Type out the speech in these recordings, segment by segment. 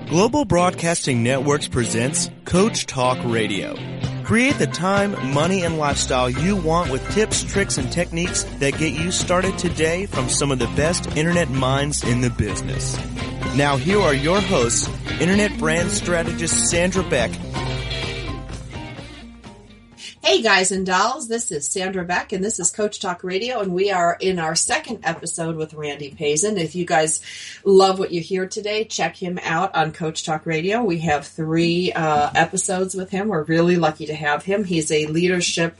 Global Broadcasting Networks presents Coach Talk Radio. Create the time, money, and lifestyle you want with tips, tricks, and techniques that get you started today from some of the best internet minds in the business. Now here are your hosts, internet brand strategist Sandra Beck. Hey guys and dolls, this is Sandra Beck and this is Coach Talk Radio, and we are in our second episode with Randy Pazen. If you guys love what you hear today, check him out on Coach Talk Radio. We have 3 episodes with him. We're really lucky to have him. He's a leadership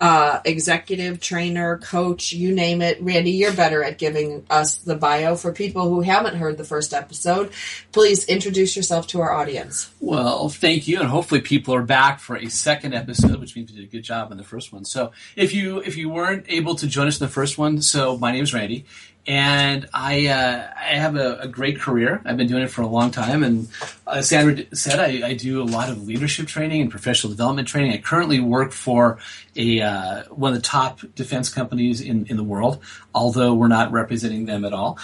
executive, trainer, coach, you name it. Randy, you're better at giving us the bio. For people who haven't heard the first episode, please introduce yourself to our audience. Well, thank you, and hopefully people are back for a second episode, which means you did a good job in the first one. So if you weren't able to join us in the first one, so my name is Randy, and I have a great career. I've been doing it for a long time, and as Sandra said, I do a lot of leadership training and professional development training. I currently work for one of the top defense companies in the world, although we're not representing them at all.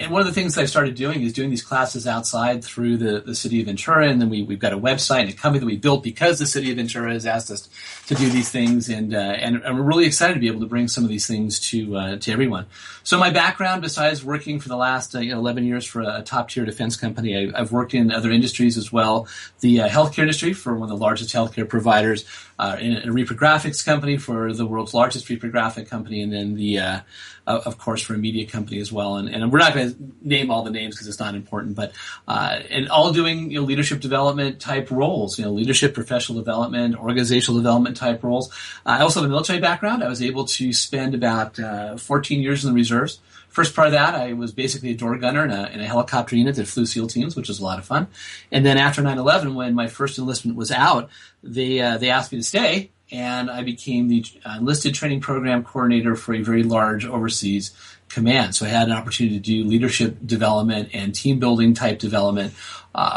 And one of the things that I started doing is doing these classes outside through the city of Ventura, and then we've got a website and a company that we built because the city of Ventura has asked us to do these things, and we're really excited to be able to bring some of these things to everyone. So my background, besides working for the last 11 years for a top-tier defense company, I've worked in other industries as well. The healthcare industry for one of the largest healthcare providers, in a reprographics company for the world's largest reprographic company, and then of course, for a media company as well. And we're not going to name all the names because it's not important, but and all doing leadership development type roles, leadership, professional development, organizational development type roles. I also have a military background. I was able to spend about 14 years in the reserves. First part of that, I was basically a door gunner in a helicopter unit that flew SEAL teams, which was a lot of fun. And then after 9/11, when my first enlistment was out, they asked me to stay, and I became the enlisted training program coordinator for a very large overseas command. So I had an opportunity to do leadership development and team building type development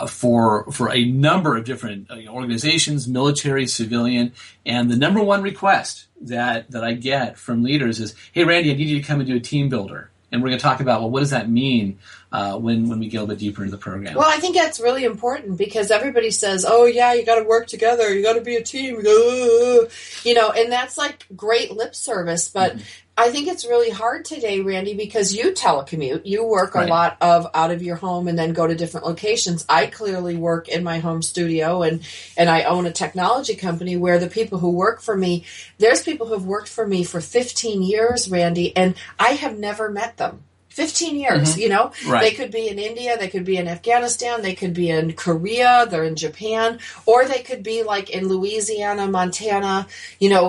for a number of different organizations, military, civilian. And the number one request that I get from leaders is, "Hey, Randy, I need you to come and do a team builder." And we're going to talk about, well, what does that mean when we get a little bit deeper into the program? Well, I think that's really important because everybody says, oh, yeah, you got to work together. You got to be a team. And that's like great lip service. But I think it's really hard today, Randy, because you telecommute. You work a lot out of your home and then go to different locations. I clearly work in my home studio, and I own a technology company where the people who work for me, there's people who have worked for me for 15 years, Randy, and I have never met them. 15 years, They could be in India, they could be in Afghanistan, they could be in Korea, they're in Japan, or they could be like in Louisiana, Montana,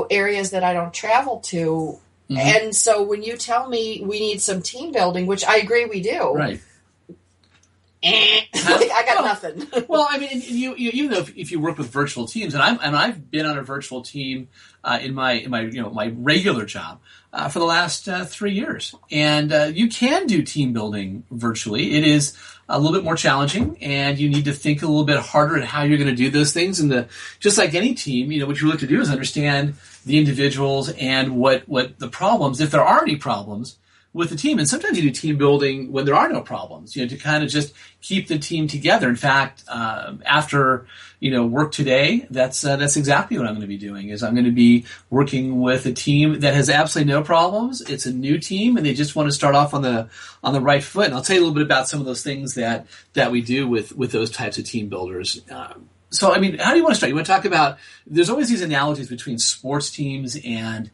areas that I don't travel to. And so when you tell me we need some team building, which I agree we do, right? I got nothing. Well, I mean, you know, if you work with virtual teams, and I've been on a virtual team in my my regular job for the last 3 years, and you can do team building virtually. It is a little bit more challenging, and you need to think a little bit harder at how you're going to do those things. And just like any team, what you look to do is understand the individuals and what the problems, if there are any problems, with the team. And sometimes you do team building when there are no problems, to kind of just keep the team together. In fact, after, work today, that's exactly what I'm going to be doing. Is I'm going to be working with a team that has absolutely no problems. It's a new team, and they just want to start off on the right foot. And I'll tell you a little bit about some of those things that we do with those types of team builders. So, I mean, how do you want to start? You want to talk about, there's always these analogies between sports teams and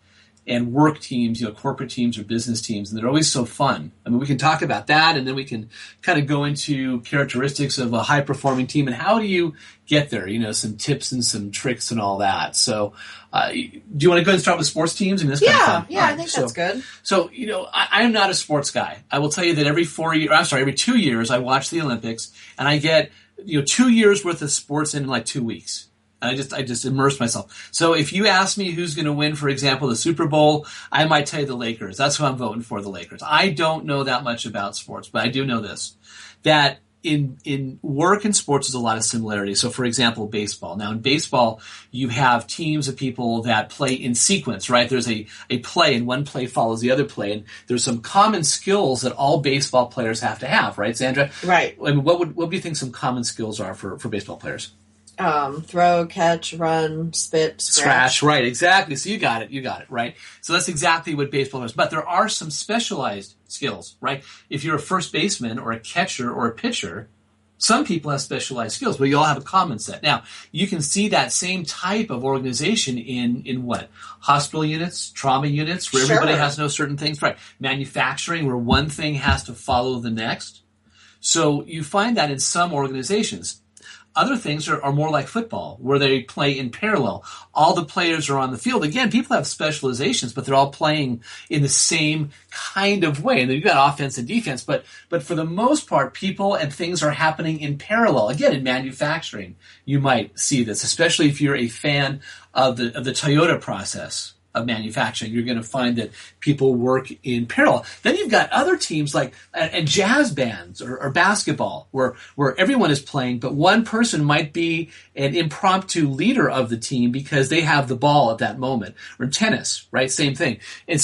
work teams, corporate teams or business teams, and they're always so fun. I mean, we can talk about that, and then we can kind of go into characteristics of a high-performing team, and how do you get there, some tips and some tricks and all that. So do you want to go and start with sports teams? I mean, that's kind of fun. Yeah, right, I think that's good. So, I am not a sports guy. I will tell you that every 2 years, I watch the Olympics, and I get 2 years worth of sports in like 2 weeks. I just immerse myself. So if you ask me who's going to win, for example, the Super Bowl, I might tell you the Lakers. That's who I'm voting for, the Lakers. I don't know that much about sports, but I do know this, that in work and sports, there's a lot of similarities. So, for example, baseball. Now, in baseball, you have teams of people that play in sequence, right? There's a play, and one play follows the other play, and there's some common skills that all baseball players have to have, right, Sandra? Right. I mean, what do you think some common skills are for baseball players? Throw, catch, run, spit, scratch. Right, exactly. So you got it, right? So that's exactly what baseball is. But there are some specialized skills, right? If you're a first baseman or a catcher or a pitcher, some people have specialized skills, but you all have a common set. Now, you can see that same type of organization in what? Hospital units, trauma units, where everybody has no certain things, right? Manufacturing, where one thing has to follow the next. So you find that in some organizations. Other things are more like football, where they play in parallel. All the players are on the field. Again, people have specializations, but they're all playing in the same kind of way. And then you've got offense and defense, but for the most part, people and things are happening in parallel. Again, in manufacturing, you might see this, especially if you're a fan of the Toyota process of manufacturing. You're going to find that people work in parallel. Then you've got other teams like and jazz bands or basketball where everyone is playing, but one person might be an impromptu leader of the team because they have the ball at that moment. Or in tennis, right? Same thing. And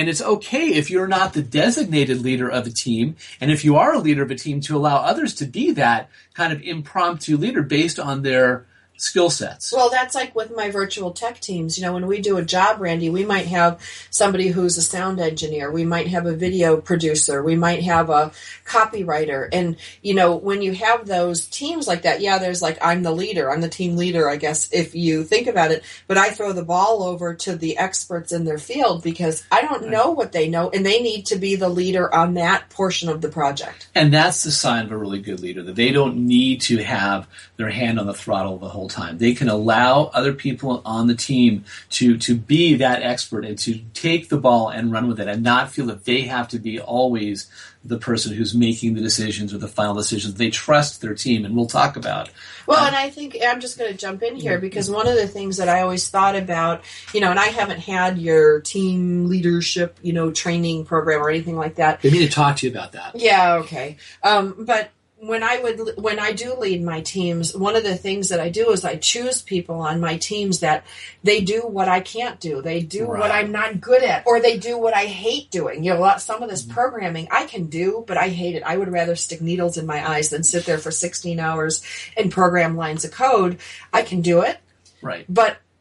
it's okay if you're not the designated leader of a team, and if you are a leader of a team, to allow others to be that kind of impromptu leader based on their skill sets. Well, that's like with my virtual tech teams. You know, when we do a job, Randy, we might have somebody who's a sound engineer. We might have a video producer. We might have a copywriter. And, you know, when you have those teams like that, yeah, there's like, I'm the leader. I'm the team leader, I guess, if you think about it. But I throw the ball over to the experts in their field because I don't know what they know, and they need to be the leader on that portion of the project. And that's the sign of a really good leader, that they don't need to have their hand on the throttle the whole time. They can allow other people on the team to be that expert and to take the ball and run with it and not feel that they have to be always the person who's making the decisions or the final decisions. They trust their team, and we'll talk about. Well, and I think I'm just going to jump in here because one of the things that I always thought about, you know, and I haven't had your team leadership, you know, training program or anything like that. I need to talk to you about that. Yeah, okay. But when I do lead my teams, one of the things that I do is I choose people on my teams that they do what I can't do. They do what I'm not good at, or they do what I hate doing. You know, some of this programming I can do, but I hate it. I would rather stick needles in my eyes than sit there for 16 hours and program lines of code. I can do it. Right.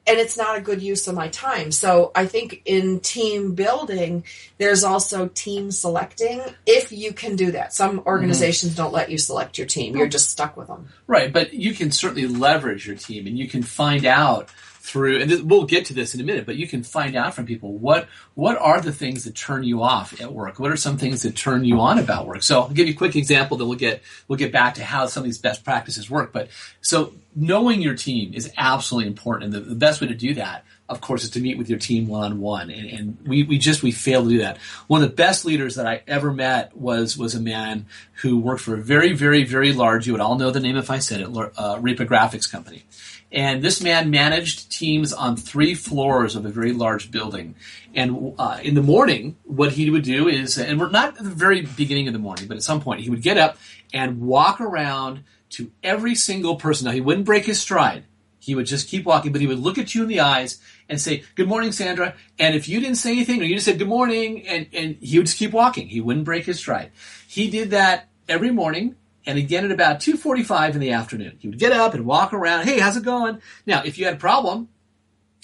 And it's not a good use of my time. So I think in team building, there's also team selecting, if you can do that. Some organizations don't let you select your team. You're just stuck with them. Right, but you can certainly leverage your team, and you can find out through, and we'll get to this in a minute, but you can find out from people what are the things that turn you off at work? What are some things that turn you on about work? So I'll give you a quick example, then we'll get back to how some of these best practices work. But so knowing your team is absolutely important, and the best way to do that, of course, is to meet with your team one-on-one, and we fail to do that. One of the best leaders that I ever met was a man who worked for a very, very, very large, you would all know the name if I said it, Reaper Graphics company. And this man managed teams on 3 floors of a very large building. And in the morning, what he would do is, and we're not at the very beginning of the morning, but at some point, he would get up and walk around to every single person. Now, he wouldn't break his stride. He would just keep walking, but he would look at you in the eyes and say, "Good morning, Sandra." And if you didn't say anything, or you just said, "Good morning," and he would just keep walking. He wouldn't break his stride. He did that every morning. And again at about 2:45 in the afternoon. He would get up and walk around. "Hey, how's it going?" Now, if you had a problem,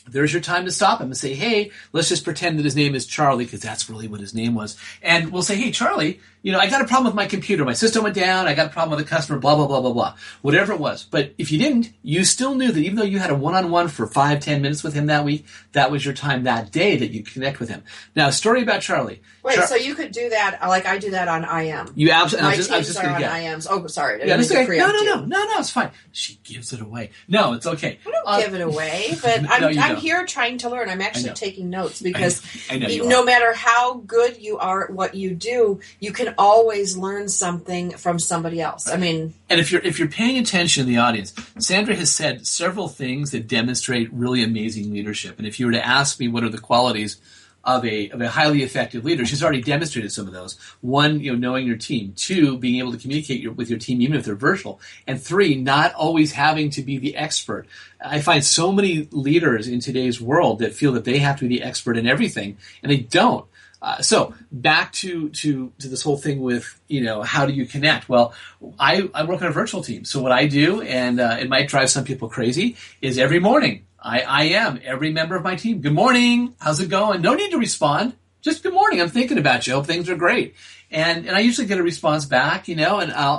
there's your time to stop him and say, "Hey, let's just pretend that his name is Charlie," because that's really what his name was. And we'll say, "Hey, Charlie, you know, I got a problem with my computer. My system went down. I got a problem with a customer, blah, blah, blah, blah, blah." Whatever it was. But if you didn't, you still knew that even though you had a one-on-one for 5-10 minutes with him that week, that was your time that day that you connect with him. Now, a story about Charlie. Wait, so you could do that, like I do that on IM. You absolutely. My teams are on IMs. Oh, sorry. No, it's fine. She gives it away. No, it's okay. I don't give it away, but I'm here trying to learn. I'm actually taking notes because no matter how good you are at what you do, you can always learn something from somebody else. I mean, and if you're paying attention in the audience, Sandra has said several things that demonstrate really amazing leadership. And if you were to ask me what are the qualities of a highly effective leader. She's already demonstrated some of those. One, knowing your team. Two, being able to communicate with your team even if they're virtual. And three, not always having to be the expert. I find so many leaders in today's world that feel that they have to be the expert in everything, and they don't. So back to this whole thing with, how do you connect? Well, I work on a virtual team. So what I do, and it might drive some people crazy, is every morning I am every member of my team. Good morning. How's it going? No need to respond. Just good morning. I'm thinking about you. Hope things are great. And I usually get a response back, and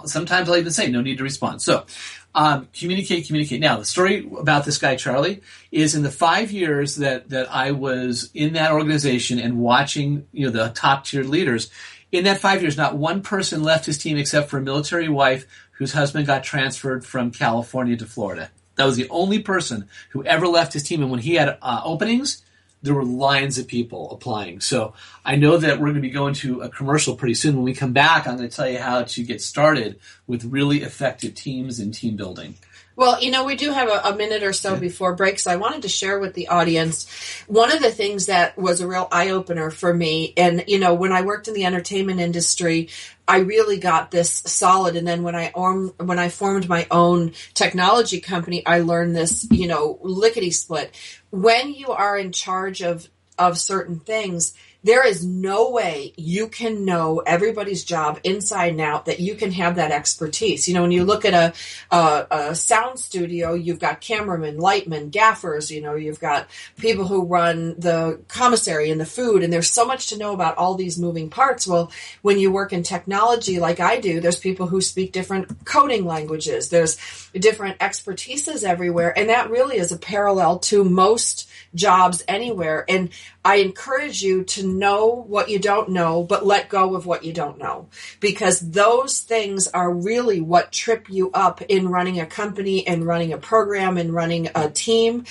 sometimes I'll even say no need to respond. So communicate. Now, the story about this guy, Charlie, is in the 5 years that I was in that organization and watching, the top tier leaders, in that 5 years, not one person left his team except for a military wife whose husband got transferred from California to Florida. That was the only person who ever left his team. And when he had openings, there were lines of people applying. So I know that we're going to be going to a commercial pretty soon. When we come back, I'm going to tell you how to get started with really effective teams and team building. Well, we do have a minute or so before break, so I wanted to share with the audience one of the things that was a real eye-opener for me. And, when I worked in the entertainment industry, I really got this solid. And then when I formed my own technology company, I learned this, lickety-split. When you are in charge of certain things, there is no way you can know everybody's job inside and out, that you can have that expertise. When you look at a sound studio, you've got cameramen, lightmen, gaffers, you've got people who run the commissary and the food, and there's so much to know about all these moving parts. Well, when you work in technology like I do, there's people who speak different coding languages. There's different expertises everywhere, and that really is a parallel to most jobs anywhere. And I encourage you to know what you don't know, but let go of what you don't know, because those things are really what trip you up in running a company and running a program and running a team.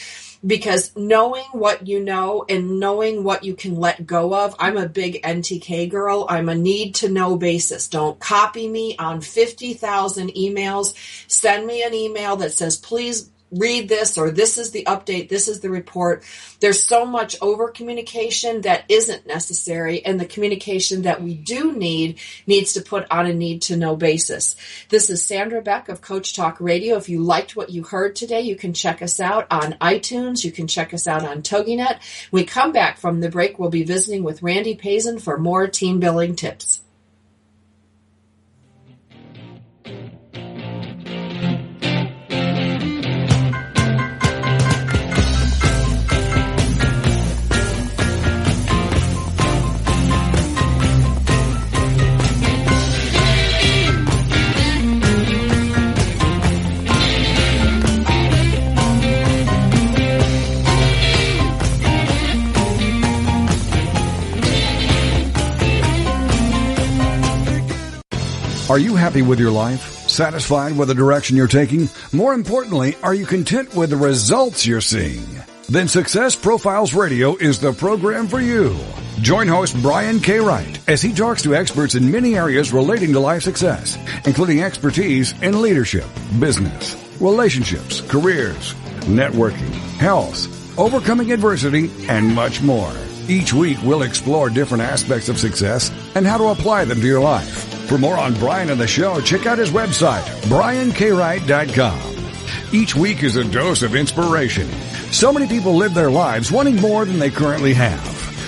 Because knowing what you know and knowing what you can let go of, I'm a big NTK girl. I'm a need to know basis. Don't copy me on 50,000 emails. Send me an email that says, please read this, or this is the update, this is the report. There's so much over communication that isn't necessary, and the communication that we do needs to put on a need to know basis. This is Sandra Beck of Coach Talk Radio. If you liked what you heard today, you can check us out on iTunes. You can check us out on TogiNet. When we come back from the break, we'll be visiting with Randy Pazen for more team building tips. Are you happy with your life? Satisfied with the direction you're taking? More importantly, are you content with the results you're seeing? Then Success Profiles Radio is the program for you. Join host Brian K. Wright as he talks to experts in many areas relating to life success, including expertise in leadership, business, relationships, careers, networking, health, overcoming adversity, and much more. Each week, we'll explore different aspects of success and how to apply them to your life. For more on Brian and the show, check out his website, briankwright.com. Each week is a dose of inspiration. So many people live their lives wanting more than they currently have.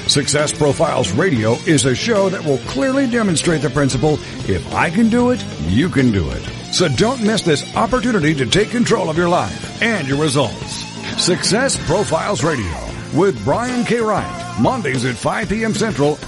Success Profiles Radio is a show that will clearly demonstrate the principle, if I can do it, you can do it. So don't miss this opportunity to take control of your life and your results. Success Profiles Radio with Brian K. Wright, Mondays at 5 p.m. Central.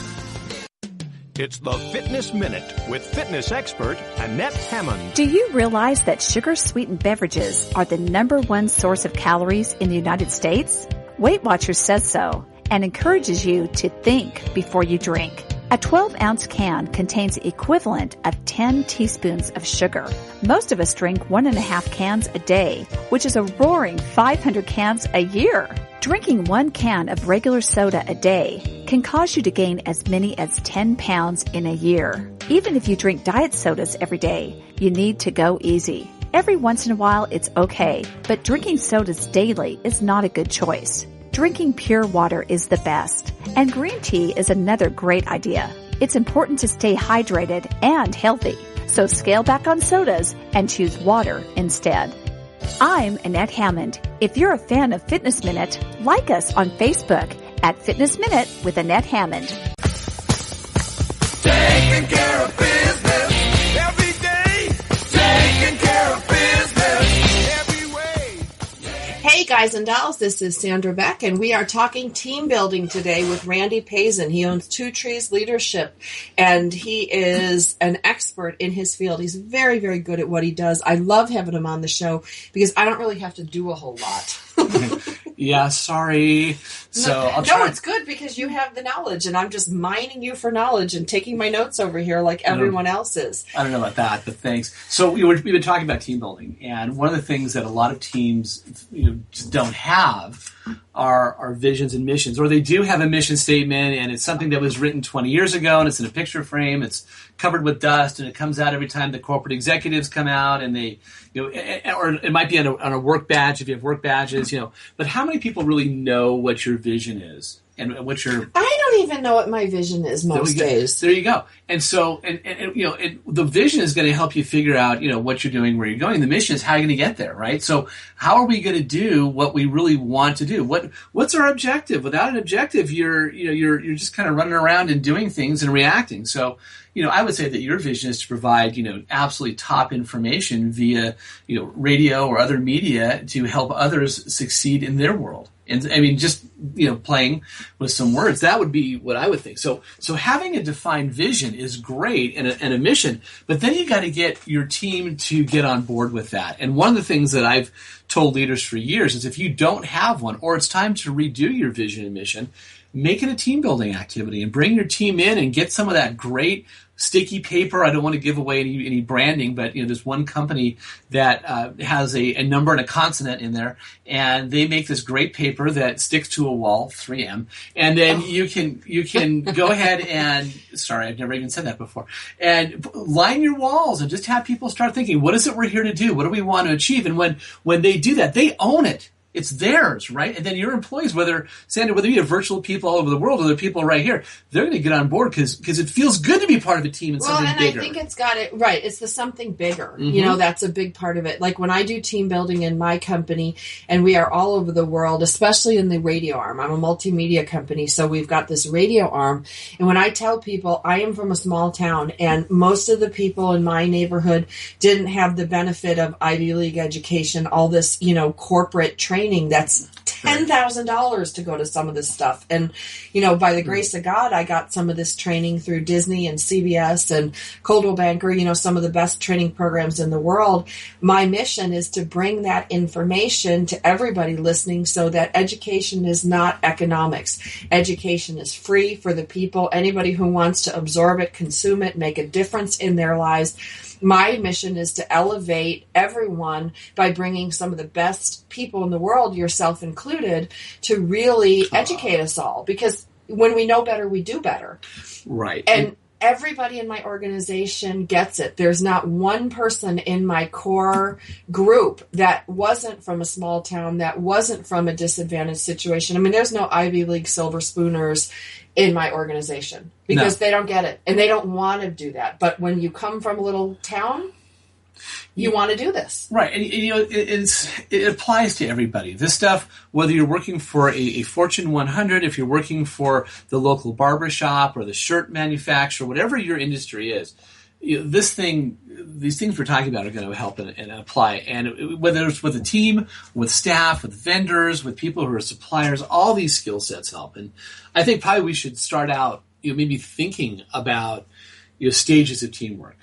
It's the Fitness Minute with fitness expert Annette Hammond. Do you realize that sugar-sweetened beverages are the #1 source of calories in the United States? Weight Watchers says so and encourages you to think before you drink. A 12-ounce can contains the equivalent of 10 teaspoons of sugar. Most of us drink 1.5 cans a day, which is a roaring 500 cans a year. Drinking 1 can of regular soda a day can cause you to gain as many as 10 pounds in a year. Even if you drink diet sodas every day, you need to go easy. Every once in a while, it's okay, but drinking sodas daily is not a good choice. Drinking pure water is the best, and green tea is another great idea. It's important to stay hydrated and healthy, so scale back on sodas and choose water instead. I'm Annette Hammond. If you're a fan of Fitness Minute, like us on Facebook at Fitness Minute with Annette Hammond. Taking care of business every day. Taking care of business every way. Hey guys and dolls, this is Sandra Beck, and we are talking team building today with Randy Pazen. He owns Two Trees Leadership, and he is an expert in his field. He's very, very good at what he does. I love having him on the show because I don't really have to do a whole lot. Yeah, sorry. So I'll try. No, it's good because you have the knowledge, and I'm just mining you for knowledge and taking my notes over here like everyone else is. I don't know about that, but thanks. So we've been talking about team building, and one of the things that a lot of teams just don't have are visions and missions, or they do have a mission statement, and it's something that was written 20 years ago, and it's in a picture frame, it's covered with dust, and it comes out every time the corporate executives come out, and they, or it might be on a work badge if you have work badges, But how many people really know what your vision is? And what your I don't even know what my vision is most days. There you go. And so, the vision is going to help you figure out, what you're doing, where you're going. The mission is how you're going to get there, right? So, how are we going to do what we really want to do? What's our objective? Without an objective, you're just kind of running around and doing things and reacting. So, I would say that your vision is to provide, absolutely top information via, radio or other media to help others succeed in their world. And I mean, just, playing with some words, that would be what I would think. So having a defined vision is great and a mission, but then you got to get your team to get on board with that. And one of the things that I've told leaders for years is if you don't have one, or it's time to redo your vision and mission, make it a team building activity and bring your team in and get some of that great sticky paper. I don't want to give away any branding, but there's one company that has a number and a consonant in there, and they make this great paper that sticks to a wall, 3M, and then you can go ahead and sorry, I've never even said that before, and line your walls and just have people start thinking, what is it we're here to do? What do we want to achieve? And when they do that, they own it. It's theirs, right? And then your employees, whether you have virtual people all over the world or the people right here, they're going to get on board because it feels good to be part of a team and something bigger. I think it's got it right. It's the something bigger. Mm-hmm. That's a big part of it. Like when I do team building in my company, and we are all over the world, especially in the radio arm. I'm a multimedia company, so we've got this radio arm. And when I tell people I am from a small town, and most of the people in my neighborhood didn't have the benefit of Ivy League education, all this, corporate training. That's $10,000 to go to some of this stuff. And, by the grace of God, I got some of this training through Disney and CBS and Coldwell Banker, some of the best training programs in the world. My mission is to bring that information to everybody listening so that education is not economics. Education is free for the people. Anybody who wants to absorb it, consume it, make a difference in their lives. My mission is to elevate everyone by bringing some of the best people in the world, yourself included, to really educate us all. Because when we know better, we do better. Right. And everybody in my organization gets it. There's not one person in my core group that wasn't from a small town, that wasn't from a disadvantaged situation. I mean, there's no Ivy League silver spooners in my organization because they don't get it and they don't want to do that. But when you come from a little town, you want to do this. Right. And it applies to everybody. This stuff, whether you're working for a Fortune 100, if you're working for the local barbershop or the shirt manufacturer, whatever your industry is, these things we're talking about are going to help and apply. And whether it's with a team, with staff, with vendors, with people who are suppliers, all these skill sets help. And I think probably we should start out, maybe thinking about, stages of teamwork.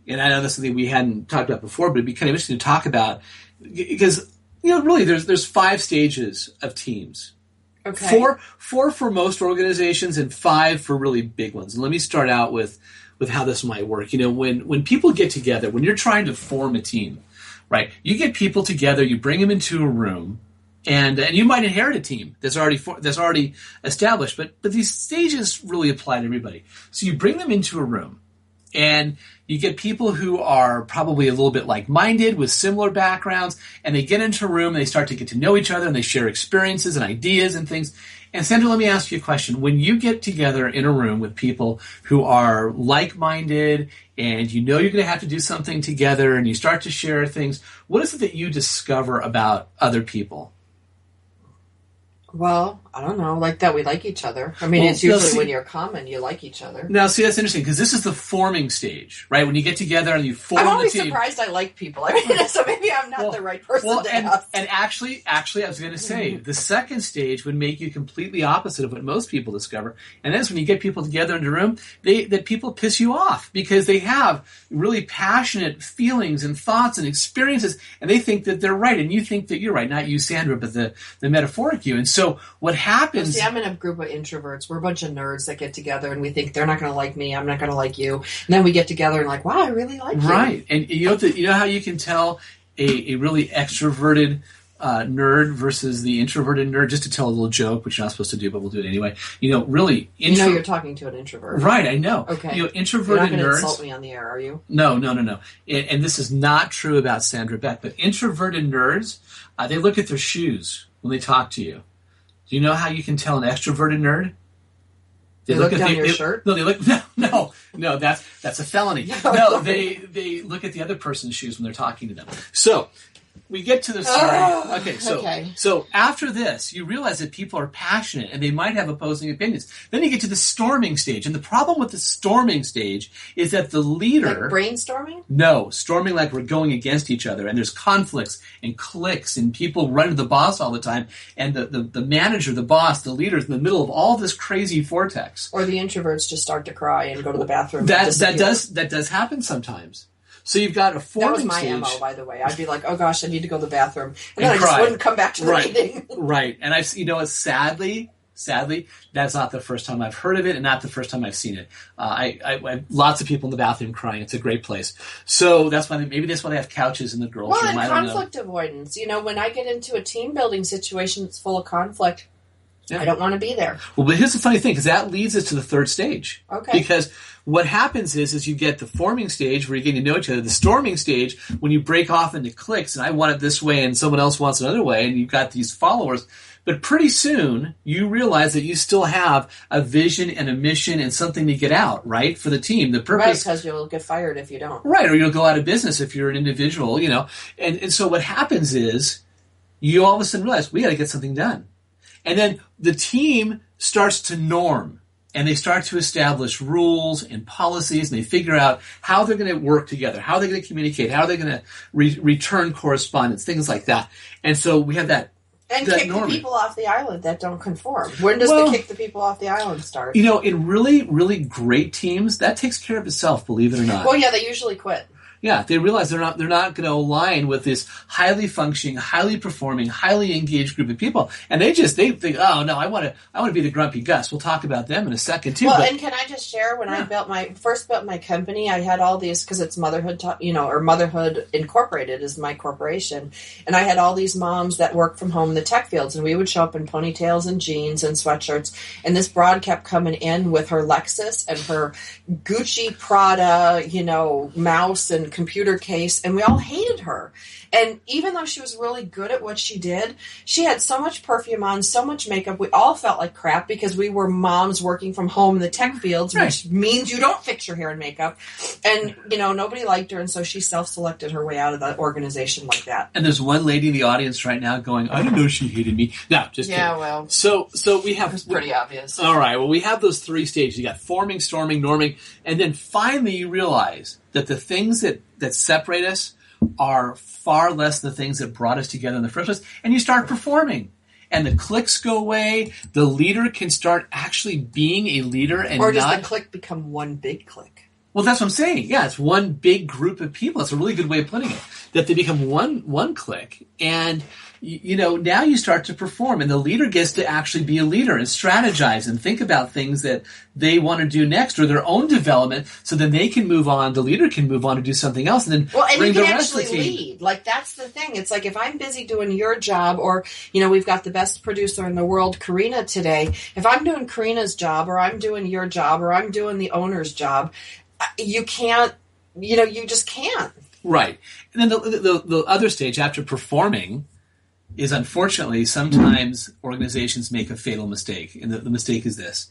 And I know that's something we hadn't talked about before, but it'd be kind of interesting to talk about because, really there's 5 stages of teams. Okay. 4 for most organizations and 5 for really big ones. And let me start out with how this might work. When people get together, when you're trying to form a team, right? You get people together, you bring them into a room, and you might inherit a team that's already established. But these stages really apply to everybody. So you bring them into a room, And you get people who are probably a little bit like-minded with similar backgrounds, and they get into a room and they start to get to know each other and they share experiences and ideas and things. And Sandra, let me ask you a question. When you get together in a room with people who are like-minded and you know you're going to have to do something together and you start to share things, what is it that you discover about other people? Well, I don't know, like that we like each other. I mean, it's usually when you're common, you like each other. Now, see, that's interesting because this is the forming stage, right? When you get together and you form the team. I'm always surprised I like people. I mean, so maybe I'm not the right person to ask. And actually, I was going to say, the second stage would make you completely opposite of what most people discover. And that's when you get people together in a room, that people piss you off because they have really passionate feelings and thoughts and experiences, and they think that they're right, and you think that you're right. Not you, Sandra, but the metaphoric you. And so what happens... See, I'm in a group of introverts. We're a bunch of nerds that get together, and we think they're not going to like me, I'm not going to like you. And then we get together and like, wow, I really like you. Right. And you know how you can tell a really extroverted nerd versus the introverted nerd? Just to tell a little joke, which you're not supposed to do, but we'll do it anyway. Really... you're talking to an introvert. Right, I know. Okay. Introverted you're not going to nerds... insult me on the air, are you? No. And this is not true about Sandra Beck, but introverted nerds, they look at their shoes when they talk to you. Do you know how you can tell an extroverted nerd? They look down your shirt? No, they look... No, that's a felony. No, they look at the other person's shoes when they're talking to them. So... we get to the story. Okay. So after this, you realize that people are passionate and they might have opposing opinions. Then you get to the storming stage. And the problem with the storming stage is that the leader... Like brainstorming? No, storming like we're going against each other. And there's conflicts and cliques and people run to the boss all the time. And the manager, the boss, the leader is in the middle of all this crazy vortex. Or the introverts just start to cry and go to the bathroom. That does happen sometimes. So you've got a forming stage. That was my MO, by the way. I'd be like, oh gosh, I need to go to the bathroom. And then I just wouldn't come back to the meeting. Right. And sadly, that's not the first time I've heard of it and not the first time I've seen it. I have lots of people in the bathroom crying. It's a great place. So that's why they have couches in the girls' room. Well, and conflict avoidance. When I get into a team building situation that's full of conflict, I don't want to be there. Well, but here's the funny thing, because that leads us to the third stage. Okay. Because what happens is you get the forming stage where you're getting to know each other. The storming stage, when you break off into cliques, and I want it this way and someone else wants another way, and you've got these followers. But pretty soon, you realize that you still have a vision and a mission and something to get out, right, for the team. The purpose... Right, because you'll get fired if you don't. Right, or you'll go out of business if you're an individual, And so what happens is you all of a sudden realize, we got to get something done. And then the team starts to norm, and they start to establish rules and policies, and they figure out how they're going to work together, how they're going to communicate, how they're going to return correspondence, things like that. And so we have that. And kick the people off the island that don't conform. When does the kick the people off the island start? In really, really great teams, that takes care of itself, believe it or not. Well, yeah, they usually quit. Yeah, they realize they're not going to align with this highly functioning, highly performing, highly engaged group of people, and they think, oh no, I want to be the grumpy Gus. We'll talk about them in a second too. Well, and can I just share when I first built my company, I had all these because it's Motherhood, or Motherhood Incorporated is my corporation, and I had all these moms that worked from home in the tech fields, and we would show up in ponytails and jeans and sweatshirts, and this broad kept coming in with her Lexus and her Gucci, Prada, mouse and computer case, and we all hated her. And even though she was really good at what she did, she had so much perfume on, so much makeup, we all felt like crap because we were moms working from home in the tech fields, which means you don't fix your hair and makeup. And, nobody liked her, and so she self-selected her way out of the organization like that. And there's one lady in the audience right now going, I didn't know she hated me. No, just kidding. Yeah, well. So we have... It's pretty obvious. All right, well, we have those three stages. You got forming, storming, norming, and then finally you realize that the things that separate us are far less the things that brought us together in the first place, and you start performing. And the cliques go away. The leader can start actually being a leader and or does the clique become one big clique? Well, that's what I'm saying. Yeah, it's one big group of people. That's a really good way of putting it. That they become one clique, and now you start to perform, and the leader gets to actually be a leader and strategize and think about things that they want to do next or their own development, so then they can move on. The leader can move on to do something else, and then bring the rest of the team. And you can actually lead. Like, that's the thing. It's like if I'm busy doing your job, or we've got the best producer in the world, Karina, today. If I'm doing Karina's job, or I'm doing your job, or I'm doing the owner's job, you can't, you just can't. Right. And then the other stage after performing is, unfortunately, sometimes organizations make a fatal mistake. And the mistake is this.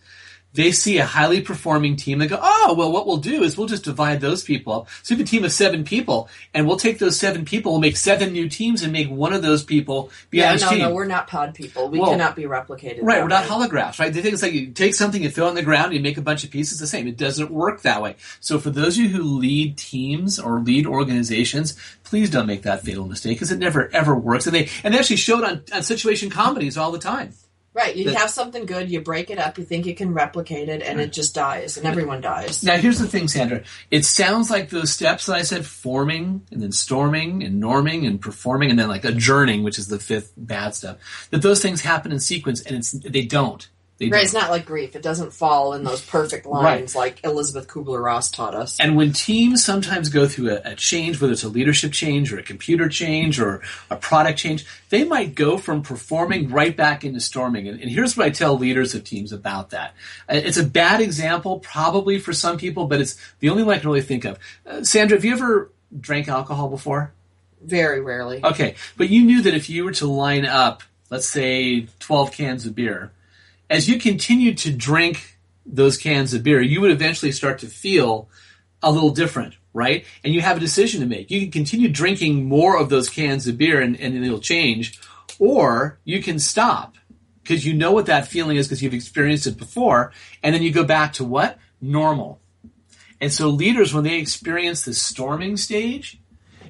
They see a highly performing team. They go, oh, well, what we'll do is we'll just divide those people up. So we have a team of 7 people, and we'll take those 7 people, we'll make 7 new teams and make one of those people be on each team. No, we're not pod people. We cannot be replicated. Right, we're not holographs, right? They think it's like you take something, you throw it on the ground, and you make a bunch of pieces the same. It doesn't work that way. So for those of you who lead teams or lead organizations, please don't make that fatal mistake, because it never, ever works. And they actually show it on situation comedies all the time. Right, you have something good, you break it up, you think you can replicate it, and it just dies, and everyone dies. Now, here's the thing, Sandra. It sounds like those steps that I said, forming, and then storming, and norming, and performing, and then like adjourning, which is the 5th bad step, that those things happen in sequence, and they don't. Right, it's not like grief. It doesn't fall in those perfect lines like Elizabeth Kubler-Ross taught us. And when teams sometimes go through a change, whether it's a leadership change or a computer change or a product change, they might go from performing right back into storming. And here's what I tell leaders of teams about that. It's a bad example probably for some people, but it's the only one I can really think of. Sandra, have you ever drank alcohol before? Very rarely. Okay, but you knew that if you were to line up, let's say, 12 cans of beer, as you continued to drink those cans of beer, you would eventually start to feel a little different, right? And you have a decision to make. You can continue drinking more of those cans of beer and it'll change, or you can stop because you know what that feeling is because you've experienced it before, and then you go back to what? Normal. And so leaders, when they experience the storming stage,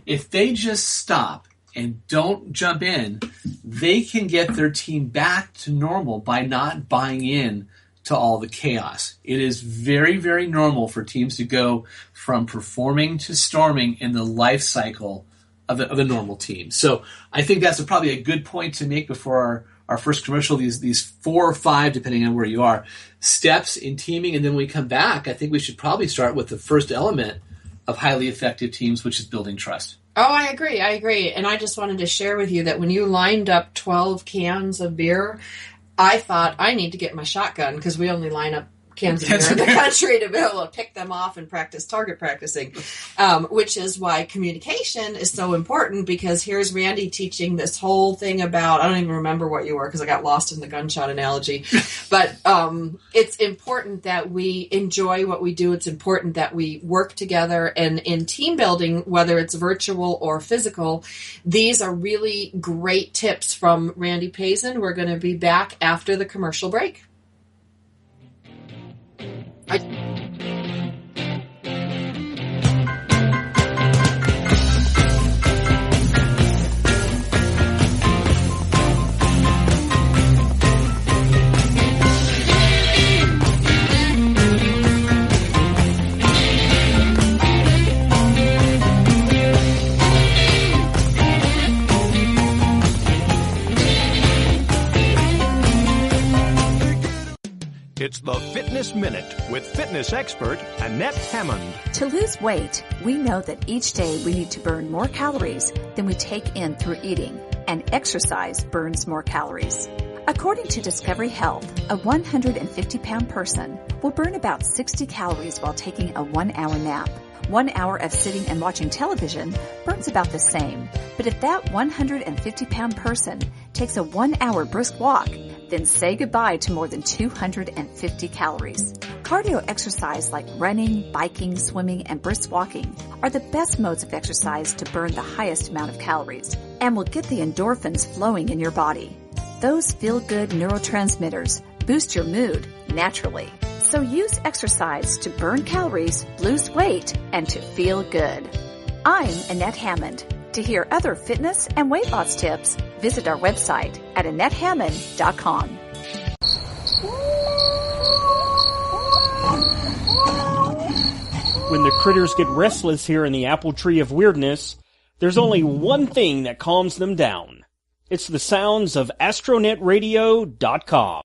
if they just stop and don't jump in, they can get their team back to normal by not buying in to all the chaos. It is very, very normal for teams to go from performing to storming in the life cycle of a normal team. So I think that's probably a good point to make before our first commercial, these 4 or 5, depending on where you are, steps in teaming. And then when we come back, I think we should probably start with the first element of highly effective teams, which is building trust. Oh, I agree. And I just wanted to share with you that when you lined up 12 cans of beer, I thought I need to get my shotgun because we only line up cans of beer in the country to be able to pick them off and practice target practicing, which is why communication is so important, because here's Randy teaching this whole thing about, I don't even remember what you were because I got lost in the gunshot analogy, but it's important that we enjoy what we do. It's important that we work together, and in team building, whether it's virtual or physical, these are really great tips from Randy Pazen. We're going to be back after the commercial break. It's the Fitness Minute with fitness expert Annette Hammond. To lose weight, we know that each day we need to burn more calories than we take in through eating, and exercise burns more calories. According to Discovery Health, a 150-pound person will burn about 60 calories while taking a 1-hour nap. 1 hour of sitting and watching television burns about the same. But if that 150-pound person takes a 1-hour brisk walk, then say goodbye to more than 250 calories. Cardio exercise like running, biking, swimming, and brisk walking are the best modes of exercise to burn the highest amount of calories and will get the endorphins flowing in your body. Those feel-good neurotransmitters boost your mood naturally. So use exercise to burn calories, lose weight, and to feel good. I'm Annette Hammond. To hear other fitness and weight loss tips, visit our website at AnnetteHammond.com. When the critters get restless here in the apple tree of weirdness, there's only one thing that calms them down. It's the sounds of AstronetRadio.com.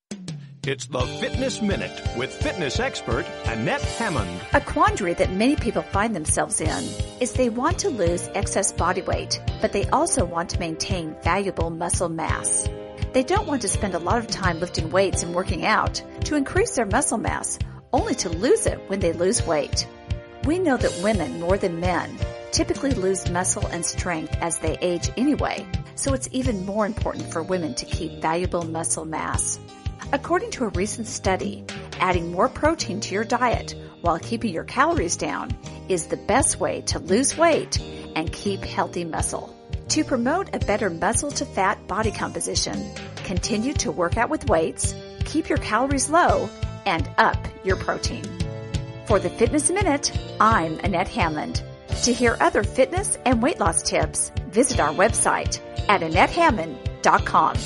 It's the Fitness Minute with fitness expert Annette Hammond. A quandary that many people find themselves in is they want to lose excess body weight, but they also want to maintain valuable muscle mass. They don't want to spend a lot of time lifting weights and working out to increase their muscle mass, only to lose it when they lose weight. We know that women, more than men, typically lose muscle and strength as they age anyway, so it's even more important for women to keep valuable muscle mass. According to a recent study, adding more protein to your diet while keeping your calories down is the best way to lose weight and keep healthy muscle. To promote a better muscle-to-fat body composition, continue to work out with weights, keep your calories low, and up your protein. For the Fitness Minute, I'm Annette Hammond. To hear other fitness and weight loss tips, visit our website at AnnetteHammond.com.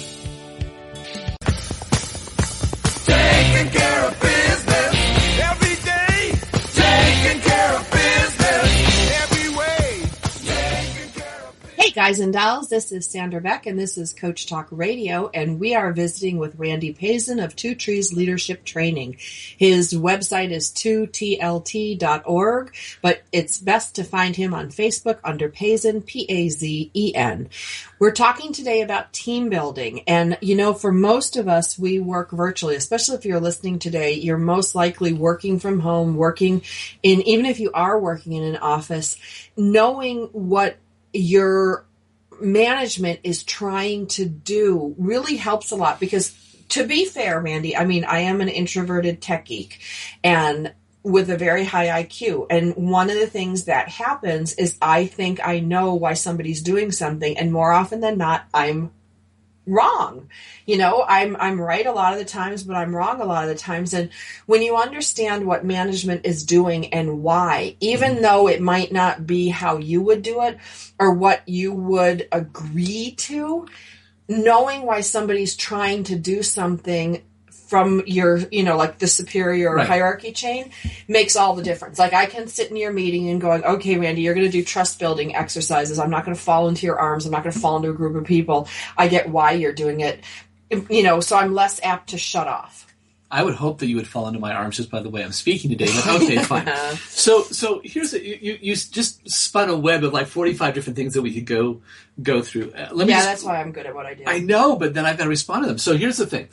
Taking care of business every day. Taking care of business every way. Taking care of business. Hey guys and dolls, this is Sandra Beck and this is Coach Talk Radio, and we are visiting with Randy Pazen of Two Trees Leadership Training. His website is 2tlt.org, but it's best to find him on Facebook under Pazen, Pazen. We're talking today about team building, and you know, for most of us, we work virtually, especially if you're listening today, you're most likely working from home, even if you are working in an office, knowing what your management is trying to do really helps a lot, because to be fair, Randy, I mean, I am an introverted tech geek and with a very high IQ. And one of the things that happens is I think I know why somebody's doing something, and more often than not, I'm wrong. You know, I'm right a lot of the times, but I'm wrong a lot of the times. And when you understand what management is doing and why, even though it might not be how you would do it or what you would agree to, knowing why somebody's trying to do something from your, you know, like the superior hierarchy chain makes all the difference. Like I can sit in your meeting and going, okay, Randy, you're going to do trust building exercises. I'm not going to fall into your arms. I'm not going to fall into a group of people. I get why you're doing it, you know, so I'm less apt to shut off. I would hope that you would fall into my arms just by the way I'm speaking today, but okay, fine. So here's you just spun a web of like 45 different things that we could go through. That's why I'm good at what I do. I know, but then I've got to respond to them. So here's the thing.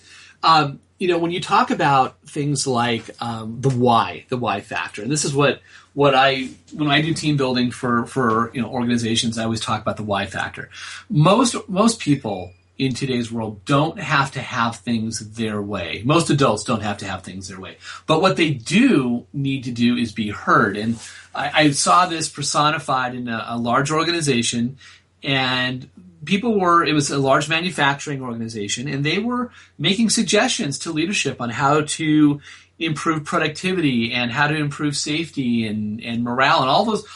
You know, when you talk about things like the why factor, and this is what when I do team building for you know organizations, I always talk about the why factor. Most people in today's world don't have to have things their way. Most adults don't have to have things their way. But what they do need to do is be heard. And I saw this personified in a large organization, and it was a large manufacturing organization, and they were making suggestions to leadership on how to improve productivity and how to improve safety and morale and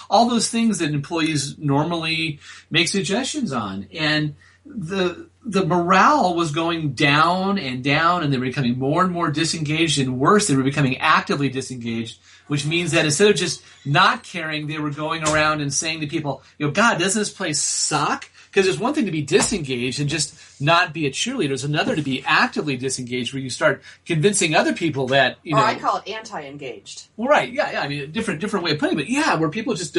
all those things that employees normally make suggestions on. And the morale was going down and down, and they were becoming more and more disengaged, and worse, they were becoming actively disengaged, which means that instead of just not caring, they were going around and saying to people, you know, God, doesn't this place suck? Because there's one thing to be disengaged and just not be a cheerleader. There's another to be actively disengaged, where you start convincing other people that, you know. Or I call it anti-engaged. Well, right, yeah. I mean, a different way of putting it, but yeah, where people just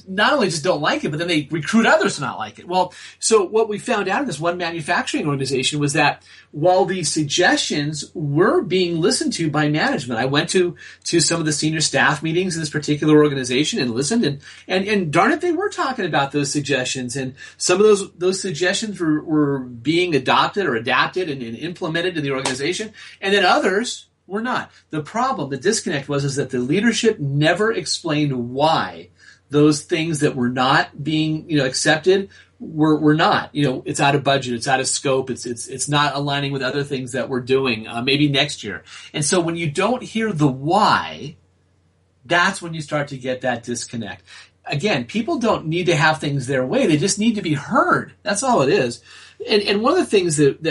not only just don't like it, but then they recruit others to not like it. Well, so what we found out in this one manufacturing organization was that while these suggestions were being listened to by management, I went to some of the senior staff meetings in this particular organization and listened, and darn it, they were talking about those suggestions, and some of those suggestions were being adopted or adapted and implemented in the organization, and then others were not. The problem, the disconnect was that the leadership never explained why those things that were not being, you know, accepted were not. You know, it's out of budget, it's out of scope, it's not aligning with other things that we're doing, maybe next year. And so when you don't hear the why, that's when you start to get that disconnect. Again, people don't need to have things their way, they just need to be heard. That's all it is. And one of the things that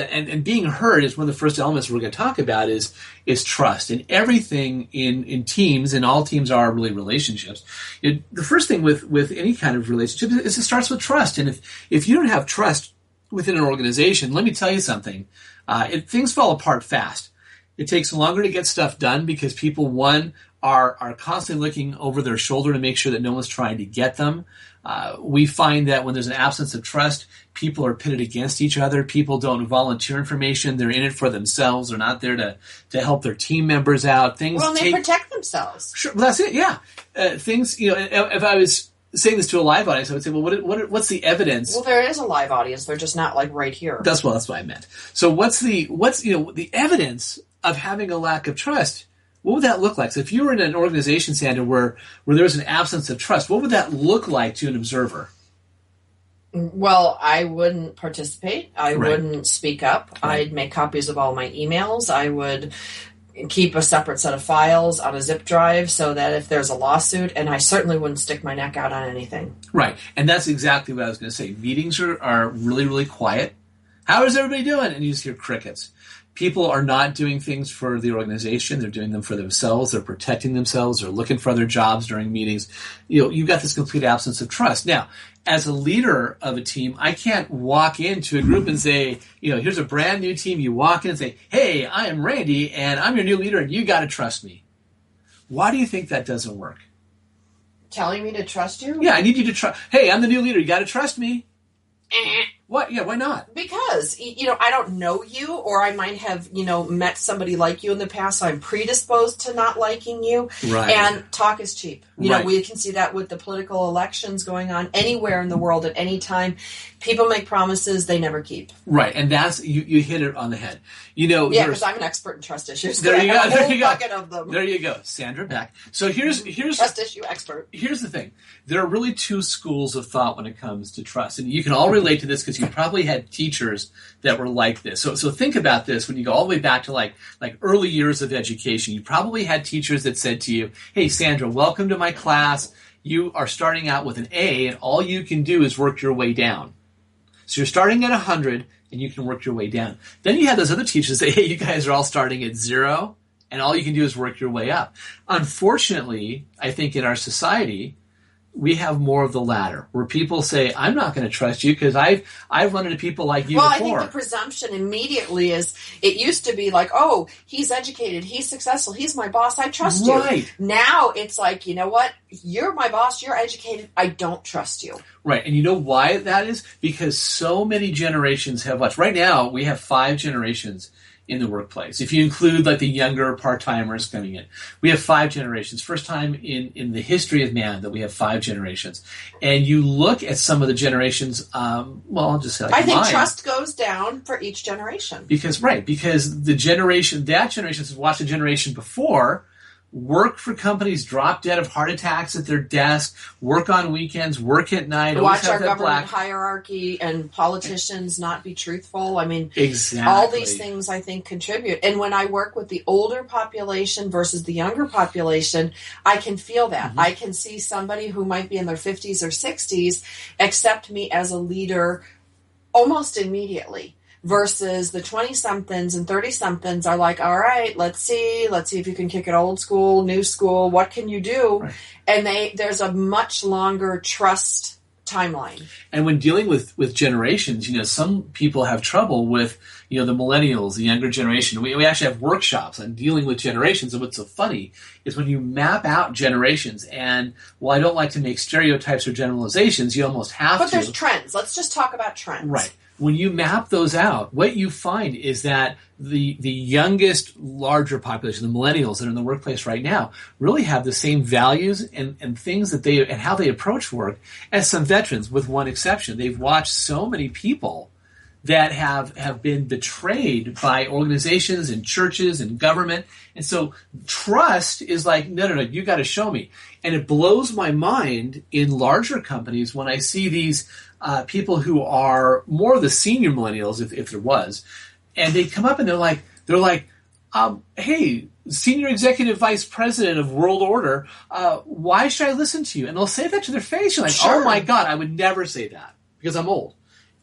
being heard is one of the first elements we're going to talk about is trust. And everything in teams, and all teams are really relationships. The first thing with any kind of relationship is it starts with trust. And if you don't have trust within an organization, let me tell you something, things fall apart fast. It takes longer to get stuff done because people, one, are constantly looking over their shoulder to make sure that no one's trying to get them. We find that when there's an absence of trust, people are pitted against each other. People don't volunteer information. They're in it for themselves. They're not there to help their team members out. They protect themselves. Sure, well, that's it. Yeah, things. If I was saying this to a live audience, I would say, well, what's the evidence? Well, there is a live audience. They're just not like right here. That's what I meant. So what's the evidence of having a lack of trust? What would that look like? So if you were in an organization, Sandra, where there was an absence of trust, what would that look like to an observer? Well, I wouldn't participate. I wouldn't speak up. Right. I'd make copies of all my emails. I would keep a separate set of files on a zip drive so that if there's a lawsuit, and I certainly wouldn't stick my neck out on anything. Right. And that's exactly what I was going to say. Meetings are really, really quiet. How is everybody doing? And you just hear crickets. People are not doing things for the organization. They're doing them for themselves. They're protecting themselves. They're looking for other jobs during meetings. You've got this complete absence of trust. Now, as a leader of a team, I can't walk into a group and say, here's a brand new team. You walk in and say, hey, I am Randy, and I'm your new leader, and you got to trust me. Why do you think that doesn't work? Telling me to trust you? Yeah, I need you to trust. Hey, I'm the new leader. You got to trust me. What? Yeah, why not? Because, I don't know you, or I might have, met somebody like you in the past, so I'm predisposed to not liking you. Right. And talk is cheap. We can see that with the political elections going on anywhere in the world at any time. People make promises they never keep. Right, and that's, you hit it on the head. Yeah, because I'm an expert in trust issues. There you go. There you bucket of them. There you go. Sandra Beck. So here's trust issue expert. Here's the thing. There are really two schools of thought when it comes to trust. And you can all relate to this because you probably had teachers that were like this. So think about this. When you go all the way back to like early years of education, you probably had teachers that said to you, hey, Sandra, welcome to my class. You are starting out with an A, and all you can do is work your way down. So you're starting at 100, and you can work your way down. Then you have those other teachers that say, hey, you guys are all starting at 0, and all you can do is work your way up. Unfortunately, I think in our society, we have more of the latter, where people say, I'm not going to trust you because I've run into people like you before. I think the presumption immediately is, it used to be like, oh, he's educated, he's successful, he's my boss, I trust you. Right. Now it's like, you know what? You're my boss, you're educated, I don't trust you. Right. And you know why that is? Because so many generations have watched. Right now, we have 5 generations in the workplace. If you include like the younger part-timers coming in, we have 5 generations. First time in the history of man that we have 5 generations. And you look at some of the generations, I'll just say I think trust goes down for each generation. Because that generation has watched the generation before work for companies, drop dead of heart attacks at their desk, work on weekends, work at night. Watch our government hierarchy and politicians not be truthful. I mean, exactly. All these things I think contribute. And when I work with the older population versus the younger population, I can feel that. Mm-hmm. I can see somebody who might be in their 50s or 60s accept me as a leader almost immediately. Versus the 20-somethings and 30-somethings are like, all right, let's see if you can kick it old school, new school. What can you do? Right. And there's a much longer trust timeline. And when dealing with generations, some people have trouble with, the millennials, the younger generation. We actually have workshops on dealing with generations. And what's so funny is when you map out generations, and while I don't like to make stereotypes or generalizations, you almost have to. But there's trends. Let's just talk about trends. Right. When you map those out, what you find is that the youngest, larger population, the millennials that are in the workplace right now, really have the same values and things that and how they approach work as some veterans, with one exception. They've watched so many people that have been betrayed by organizations and churches and government. And so trust is like, no, you got to show me. And it blows my mind in larger companies when I see these people who are more of the senior millennials, if there was, and they come up and they're like, hey, senior executive vice president of World Order, why should I listen to you? And they'll say that to their face. You're like, sure. Oh my God, I would never say that because I'm old.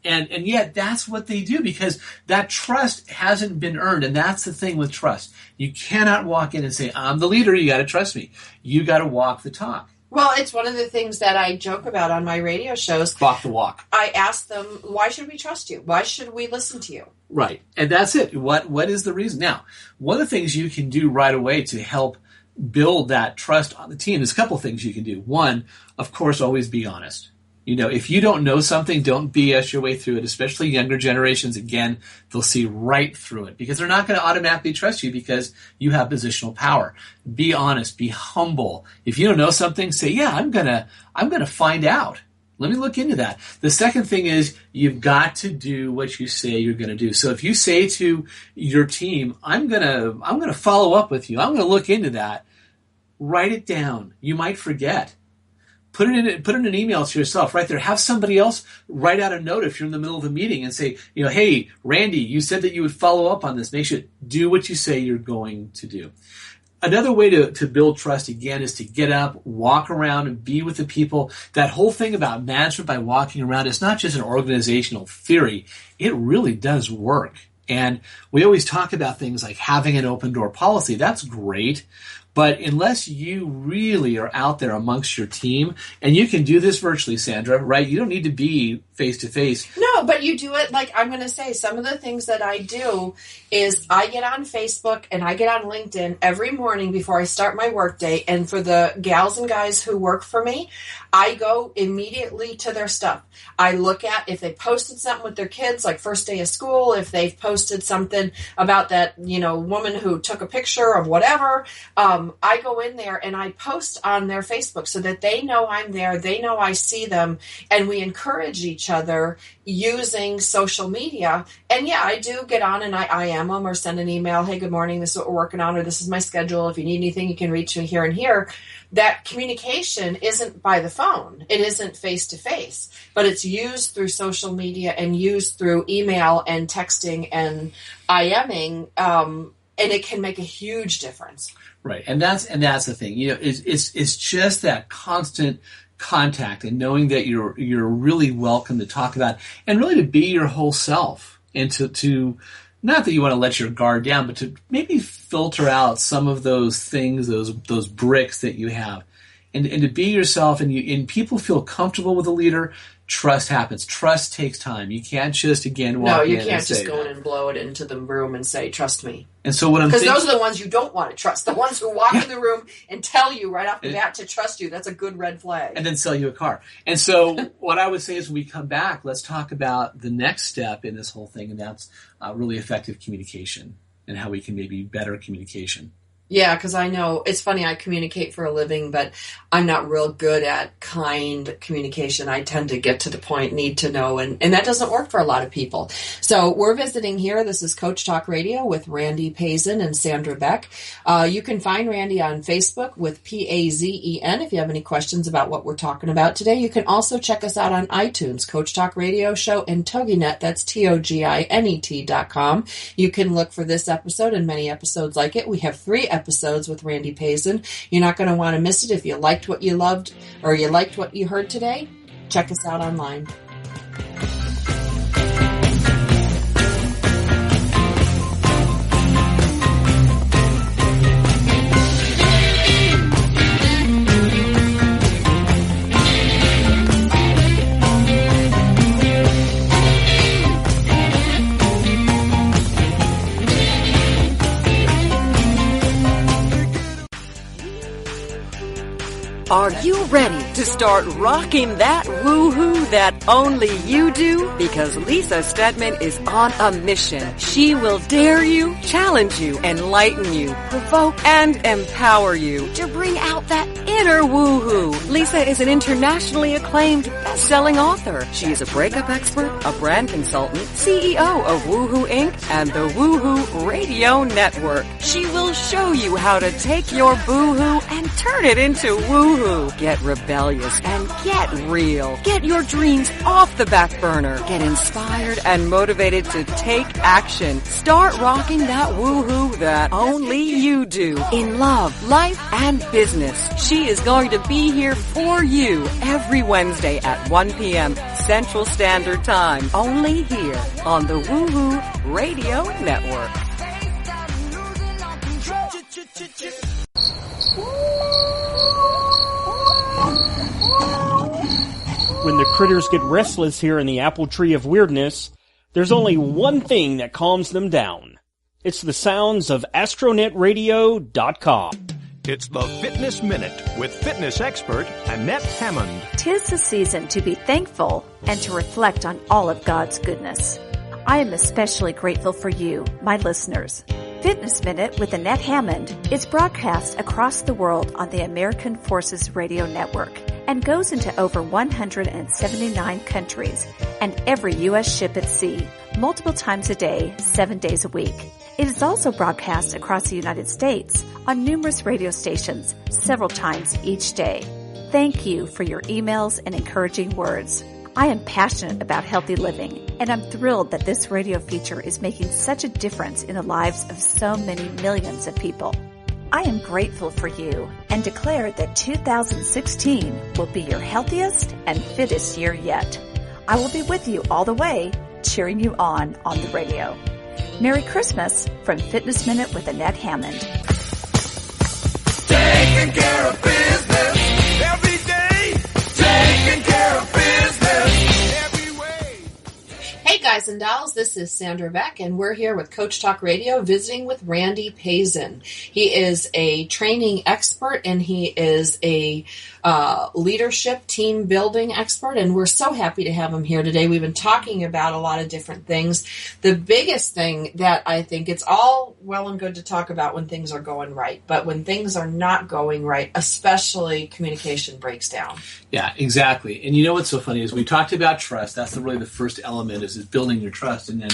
And yet that's what they do because that trust hasn't been earned. And that's the thing with trust. You cannot walk in and say, I'm the leader, you got to trust me. You got to walk the talk. Well, it's one of the things that I joke about on my radio shows. Walk the walk. I ask them, why should we trust you? Why should we listen to you? Right. And that's it. What is the reason? Now, one of the things you can do right away to help build that trust on the team, there's a couple things you can do. One, of course, always be honest. If you don't know something, don't BS your way through it, especially younger generations. Again, they'll see right through it because they're not going to automatically trust you because you have positional power. Be honest, be humble. If you don't know something, say, yeah, I'm going to find out. Let me look into that. The second thing is you've got to do what you say you're going to do. So if you say to your team, I'm going to follow up with you. I'm going to look into that. Write it down. You might forget. Put it in an email to yourself right there. Have somebody else write out a note if you're in the middle of a meeting and say, hey, Randy, you said that you would follow up on this. Make sure do what you say you're going to do. Another way to build trust, again, is to get up, walk around, and be with the people. That whole thing about management by walking around is not just an organizational theory. It really does work. And we always talk about things like having an open door policy. That's great. But unless you really are out there amongst your team, and you can do this virtually, Sandra, right? You don't need to be face-to-face. No, but you do it, like I'm going to say, some of the things that I do is I get on Facebook and I get on LinkedIn every morning before I start my workday. And for the gals and guys who work for me, I go immediately to their stuff. I look at if they posted something with their kids, like first day of school, if they've posted something about that, woman who took a picture of whatever. I go in there and I post on their Facebook so that they know I'm there. They know I see them, and we encourage each other using social media. And yeah, I do get on and I IM them or send an email. Hey, good morning. This is what we're working on, or this is my schedule. If you need anything, you can reach me here and here. That communication isn't by the phone. It isn't face to face, but it's used through social media and used through email and texting and IMing. And it can make a huge difference. Right. And that's the thing. It's just that constant contact and knowing that you're really welcome to talk about and really to be your whole self, and to not that you want to let your guard down, but to maybe filter out some of those things, those bricks that you have, and to be yourself, and people feel comfortable with a leader. Trust happens. Trust takes time. You can't just, again, walk in. No, you can't just go in and blow it into the room and say, trust me. And so what I'm thinking... Because those are the ones you don't want to trust. The ones who walk in the room and tell you right off the bat to trust you. That's a good red flag. And then sell you a car. And so what I would say is when we come back, let's talk about the next step in this whole thing, and that's really effective communication and how we can maybe better communication. Yeah, because I know, it's funny, I communicate for a living, but I'm not real good at kind communication. I tend to get to the point, need to know, and that doesn't work for a lot of people. So we're visiting here. This is Coach Talk Radio with Randy Pazen and Sandra Beck. You can find Randy on Facebook with Pazen. If you have any questions about what we're talking about today, you can also check us out on iTunes, Coach Talk Radio Show, and TogiNet. That's TogiNet.com. You can look for this episode and many episodes like it. We have 3 episodes with Randy Pazen. You're not going to want to miss it. If you liked what you loved or you liked what you heard today, check us out online. Are you ready to start rocking that woo-hoo that only you do? Because Lisa Stedman is on a mission. She will dare you, challenge you, enlighten you, provoke, and empower you to bring out that inner woo-hoo. Lisa is an internationally acclaimed best-selling author. She is a breakup expert, a brand consultant, CEO of Woohoo Inc. and the Woohoo Radio Network. She will show you how to take your boo-hoo and turn it into woo-hoo. Get rebellious and get real. Get your dreams off the back burner. Get inspired and motivated to take action. Start rocking that woohoo that only you do in love, life, and business. She is going to be here for you every Wednesday at 1 p.m. Central Standard Time. Only here on the Woohoo Radio Network. When the critters get restless here in the apple tree of weirdness, there's only one thing that calms them down. It's the sounds of astronetradio.com. It's the Fitness Minute with fitness expert Annette Hammond. 'Tis the season to be thankful and to reflect on all of God's goodness. I am especially grateful for you, my listeners. Fitness Minute with Annette Hammond is broadcast across the world on the American Forces Radio Network and goes into over 179 countries and every U.S. ship at sea, multiple times a day, 7 days a week. It is also broadcast across the United States on numerous radio stations several times each day. Thank you for your emails and encouraging words. I am passionate about healthy living, and I'm thrilled that this radio feature is making such a difference in the lives of so many millions of people. I am grateful for you and declare that 2016 will be your healthiest and fittest year yet. I will be with you all the way, cheering you on the radio. Merry Christmas from Fitness Minute with Annette Hammond. Taking care of business every day. Taking care of business every way. Hey guys and dolls, this is Sandra Beck, and we're here with Coach Talk Radio visiting with Randy Pazen. He is a training expert and he is a leadership team building expert, and we're so happy to have him here today. We've been talking about a lot of different things. The biggest thing that I think, it's all well and good to talk about when things are going right, but when things are not going right, especially communication breaks down. Yeah, exactly. And you know what's so funny is we talked about trust. That's really the first element is building your trust. And then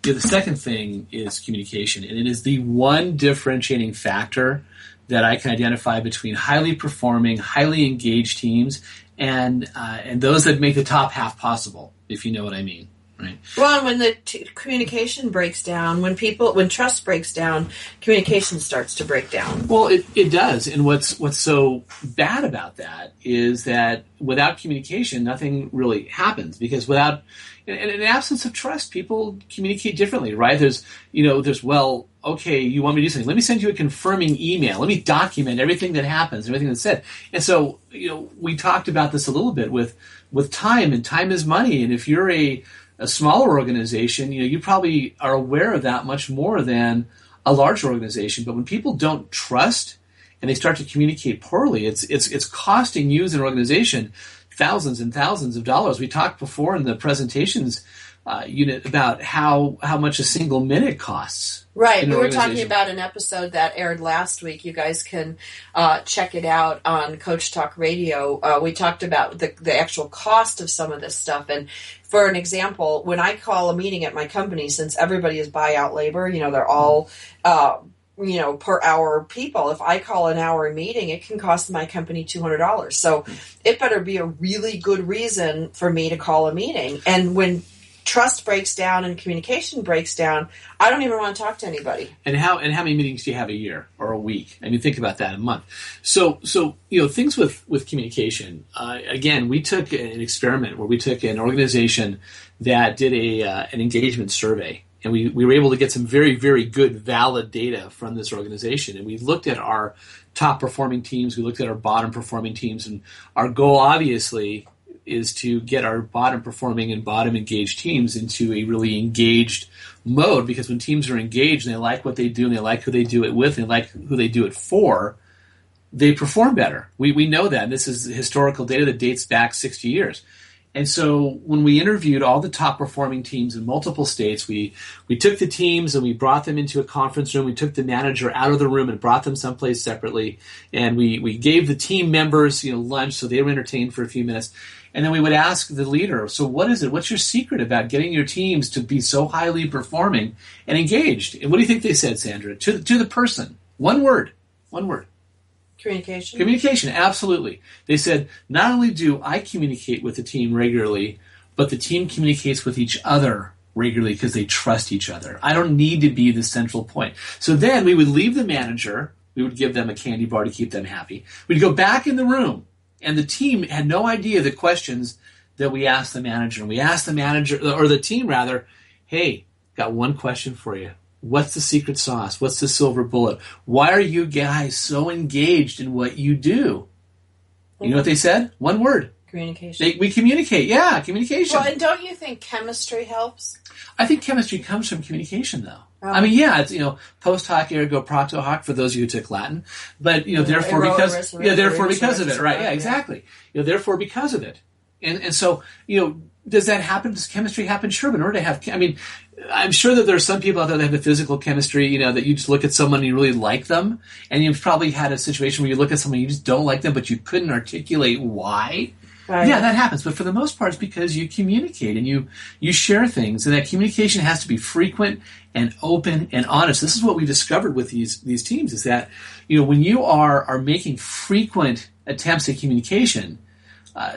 the second thing is communication. And it is the one differentiating factor that I can identify between highly performing, highly engaged teams and those that make the top half possible, if you know what I mean. Right. Well, when the communication breaks down, when trust breaks down, communication starts to break down. Well, it does. And what's so bad about that is that without communication, nothing really happens, because in an absence of trust, people communicate differently, right? There's, well, okay, you want me to do something. Let me send you a confirming email. Let me document everything that happens, everything that's said. And so, we talked about this a little bit with time, and time is money. And if you're a smaller organization, you probably are aware of that much more than a large organization. But when people don't trust and they start to communicate poorly, it's costing you as an organization thousands and thousands of dollars. We talked before in the presentations unit about how much a single minute costs. Right. We were talking about an episode that aired last week. You guys can check it out on Coach Talk Radio. We talked about the actual cost of some of this stuff. And for an example, when I call a meeting at my company, since everybody is buyout labor, they're all per hour people. If I call an hour meeting, it can cost my company $200. So it better be a really good reason for me to call a meeting. And when trust breaks down and communication breaks down, I don't even want to talk to anybody. And how many meetings do you have a year or a week? I mean, think about that, a month. So things with communication. Again, we took an experiment where we took an organization that did an engagement survey, and we were able to get some very, very good, valid data from this organization. And we looked at our top performing teams, we looked at our bottom performing teams, and our goal, obviously, is to get our bottom performing and bottom engaged teams into a really engaged mode, because when teams are engaged and they like what they do and they like who they do it with and they like who they do it for, they perform better. We know that. And this is historical data that dates back 60 years. And so when we interviewed all the top performing teams in multiple states, we took the teams and we brought them into a conference room. We took the manager out of the room and brought them someplace separately. And we gave the team members lunch so they were entertained for a few minutes. And then we would ask the leader, so what is it? What's your secret about getting your teams to be so highly performing and engaged? And what do you think they said, Sandra? To the person. One word. Communication. Communication, absolutely. They said, not only do I communicate with the team regularly, but the team communicates with each other regularly because they trust each other. I don't need to be the central point. So then we would leave the manager. We would give them a candy bar to keep them happy. We'd go back in the room. And the team had no idea the questions that we asked the manager. And we asked the manager, or the team rather, hey, got one question for you. What's the secret sauce? What's the silver bullet? Why are you guys so engaged in what you do? You know what they said? One word. Communication. We communicate. Yeah, communication. Well, and don't you think chemistry helps? I think chemistry comes from communication, though. I mean, yeah, it's, post hoc ergo propter hoc for those of you who took Latin, but, therefore because of it, right? Yeah, exactly. Therefore because of it. And so, does that happen? Does chemistry happen? Sure, but in order to have, I'm sure that there are some people out there that have a physical chemistry, that you just look at someone and you really like them, and you've probably had a situation where you look at someone and you just don't like them, but you couldn't articulate why. Right. Yeah, that happens. But for the most part, it's because you communicate and you share things, and that communication has to be frequent and open and honest. This is what we discovered with these teams, is that when you are making frequent attempts at communication,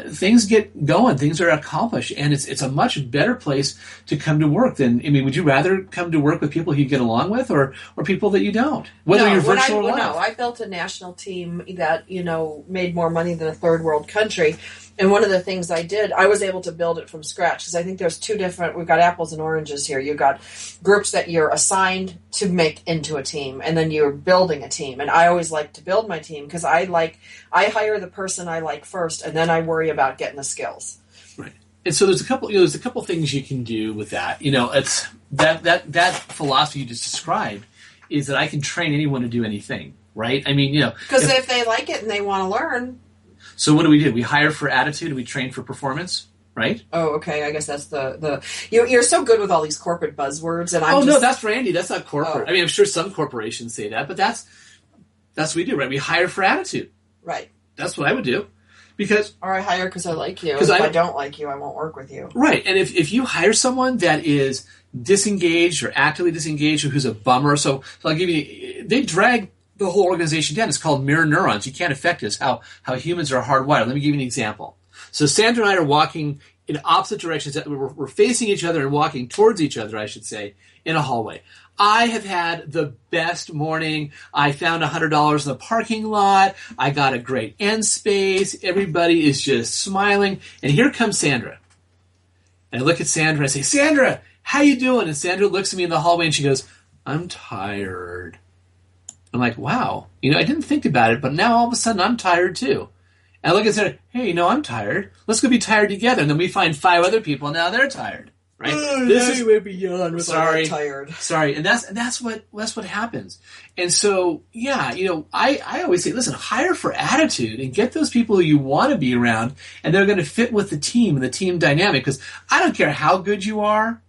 things get going, things are accomplished, and it's a much better place to come to work than, would you rather come to work with people who you get along with or people that you don't? Whether you're virtual or live? No, I built a national team that, made more money than a third world country. And one of the things I did, I was able to build it from scratch, because I think there's we've got apples and oranges here. You've got groups that you're assigned to make into a team, and then you're building a team. And I always like to build my team, because I hire the person I like first, and then I worry about getting the skills. Right. And so there's a couple things you can do with that. It's that philosophy you just described is that I can train anyone to do anything, right? Because if they like it and they want to learn. So what do? We hire for attitude and we train for performance, right? Oh, okay. I guess that's the you're so good with all these corporate buzzwords, and no, that's Randy. That's not corporate. I'm sure some corporations say that, but that's what we do, right? We hire for attitude. Right. That's what I would do. Or I hire because I like you. If I don't like you, I won't work with you. Right. And if you hire someone that is disengaged or actively disengaged or who's a bummer, so I'll give you, they drag the whole organization down. It's called mirror neurons. You can't affect this, how humans are hardwired. Let me give you an example. So Sandra and I are walking in opposite directions. We're facing each other and walking towards each other, I should say, in a hallway. I have had the best morning. I found $100 in the parking lot. I got a great end space. Everybody is just smiling. And here comes Sandra. And I look at Sandra and I say, Sandra, how you doing? And Sandra looks at me in the hallway and she goes, I'm tired. I'm like, wow, I didn't think about it, but now all of a sudden I'm tired too. And I look at Sandra, hey, I'm tired. Let's go be tired together. And then we find 5 other people, and now they're tired. Right? This is way beyond. Sorry, tired. Sorry, and that's what happens. And so, yeah, I always say, listen, hire for attitude and get those people who you want to be around, and they're going to fit with the team and the team dynamic. Because I don't care how good you are,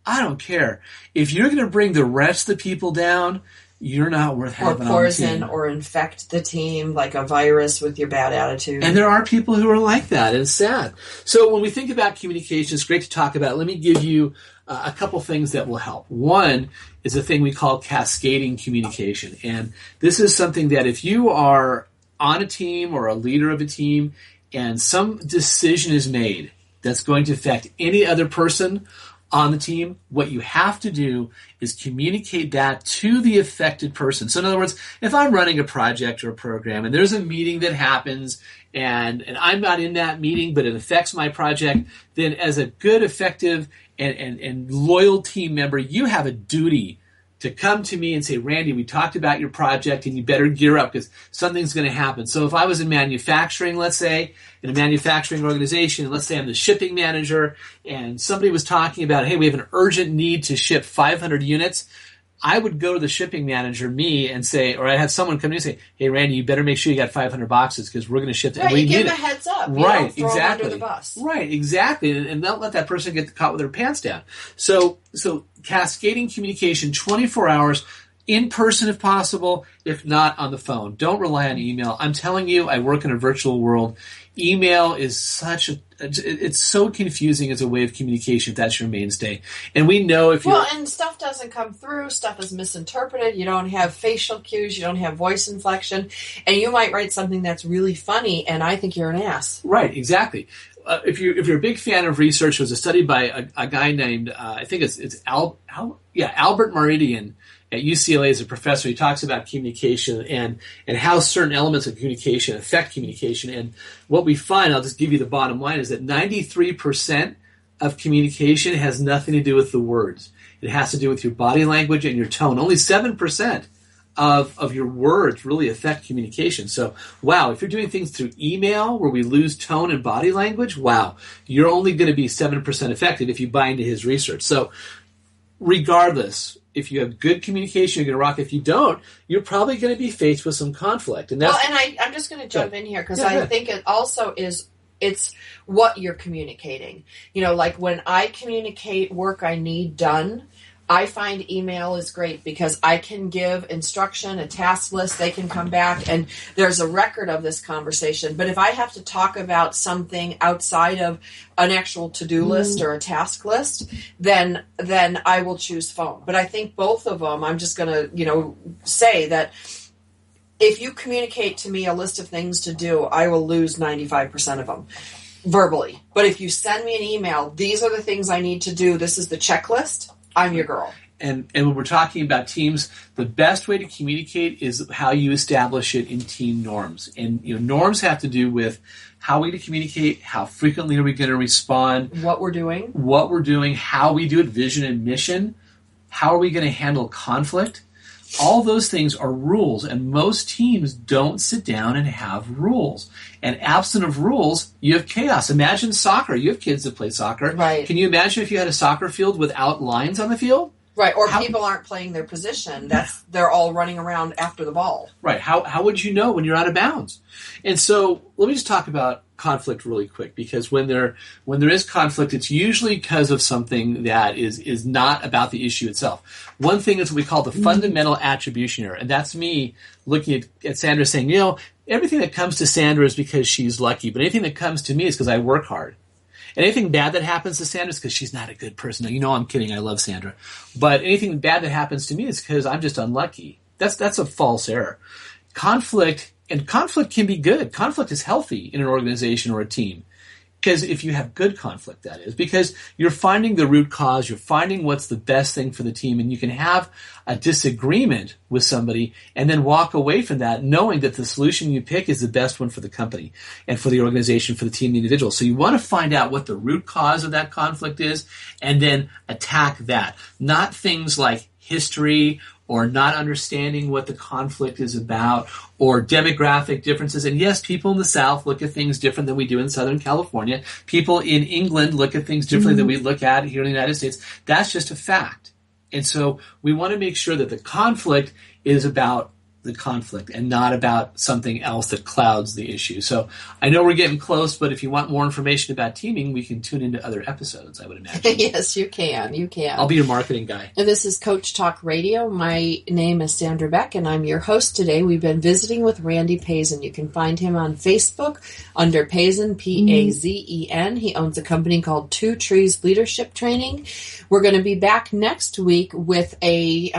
I don't care if you're going to bring the rest of the people down. You're not worth having on the team. Or poison or infect the team like a virus with your bad attitude. And there are people who are like that, and it's sad. So when we think about communication, it's great to talk about. Let me give you a couple things that will help. One is a thing we call cascading communication. And this is something that if you are on a team or a leader of a team and some decision is made that's going to affect any other person on the team, what you have to do is communicate that to the affected person. So in other words, if I'm running a project or a program and there's a meeting that happens and I'm not in that meeting, but it affects my project, then as a good, effective, and loyal team member, you have a duty to come to me and say, Randy, we talked about your project and you better gear up because something's going to happen. So if I was in manufacturing, let's say, in a manufacturing organization, and let's say I'm the shipping manager and somebody was talking about, hey, we have an urgent need to ship 500 units, I would go to the shipping manager, me, and say, or I'd have someone come in and say, hey, Randy, you better make sure you got 500 boxes because we're going to ship them. Right, you give them a heads up. Right, exactly. Them under the bus. Right, exactly. And don't let that person get caught with their pants down. So cascading communication 24 hours, in person if possible, if not on the phone. Don't rely on email. I'm telling you, I work in a virtual world. Email is it's so confusing as a way of communication if that's your mainstay. And we know if you're... and stuff doesn't come through, stuff is misinterpreted, you don't have facial cues, you don't have voice inflection, and you might write something that's really funny, and I think you're an ass. Right, exactly. If you're a big fan of research, there was a study by a guy named, I think it's Albert Meridian at UCLA as a professor. He talks about communication and how certain elements of communication affect communication. And what we find, I'll just give you the bottom line, is that 93% of communication has nothing to do with the words. It has to do with your body language and your tone. Only 7% of your words really affect communication. So, wow, if you're doing things through email where we lose tone and body language, wow, you're only going to be 7% effective if you buy into his research. So, regardless, if you have good communication, you're going to rock. If you don't, you're probably going to be faced with some conflict. And I'm just going to jump in here because I think it also it's what you're communicating. Like when I communicate work I need done, I find email is great because I can give instruction, a task list, they can come back, and there's a record of this conversation. But if I have to talk about something outside of an actual to-do list or a task list, then I will choose phone. But I think both of them, I'm just going to, say that if you communicate to me a list of things to do, I will lose 95% of them verbally. But if you send me an email, these are the things I need to do, this is the checklist, I'm your girl. And when we're talking about teams, the best way to communicate is how you establish it in team norms. And norms have to do with how we communicate, how frequently are we going to respond, what we're doing, how we do it, vision and mission, how are we going to handle conflict. All those things are rules, and most teams don't sit down and have rules. And absent of rules, you have chaos. Imagine soccer. You have kids that play soccer. Right. Can you imagine if you had a soccer field without lines on the field? Right, or people aren't playing their position. They're all running around after the ball. Right. How would you know when you're out of bounds? And so let me just talk about conflict really quick, because when there is conflict, it's usually because of something that is not about the issue itself. One thing is what we call the fundamental attribution error, and that's me looking at Sandra saying, everything that comes to Sandra is because she's lucky, but anything that comes to me is because I work hard. And anything bad that happens to Sandra is because she's not a good person. Now, I'm kidding. I love Sandra. But anything bad that happens to me is because I'm just unlucky. That's a false error. Conflict can be good. Conflict is healthy in an organization or a team. Because if you have good conflict, that is, because you're finding the root cause, you're finding what's the best thing for the team, and you can have a disagreement with somebody and then walk away from that knowing that the solution you pick is the best one for the company and for the organization, for the team, the individual. So you want to find out what the root cause of that conflict is and then attack that. Not things like history or not understanding what the conflict is about, or demographic differences. And yes, people in the South look at things different than we do in Southern California. People in England look at things differently than we look at here in the United States. That's just a fact. And so we want to make sure that the conflict is about the conflict and not about something else that clouds the issue. So I know we're getting close, but if you want more information about teaming, we can tune into other episodes, I would imagine. Yes, you can. I'll be your marketing guy. And this is Coach Talk Radio. My name is Sandra Beck, and I'm your host today. We've been visiting with Randy Pazen. You can find him on Facebook under Pazen, Pazen. He owns a company called Two Trees Leadership Training. We're going to be back next week with a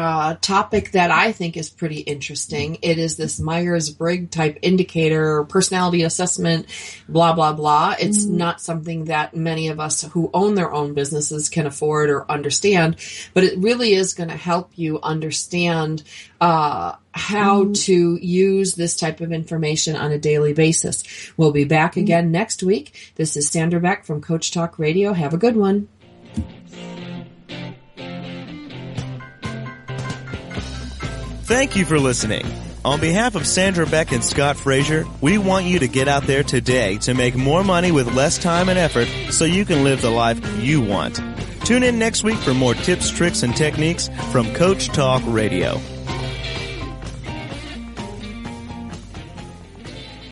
topic that I think is pretty interesting. It is this Myers-Briggs type indicator, personality assessment, blah, blah, blah. It's not something that many of us who own their own businesses can afford or understand, but it really is going to help you understand how to use this type of information on a daily basis. We'll be back again next week. This is Sandra Beck from Coach Talk Radio. Have a good one. Thank you for listening. On behalf of Sandra Beck and Scott Frazier, we want you to get out there today to make more money with less time and effort so you can live the life you want. Tune in next week for more tips, tricks, and techniques from Coach Talk Radio.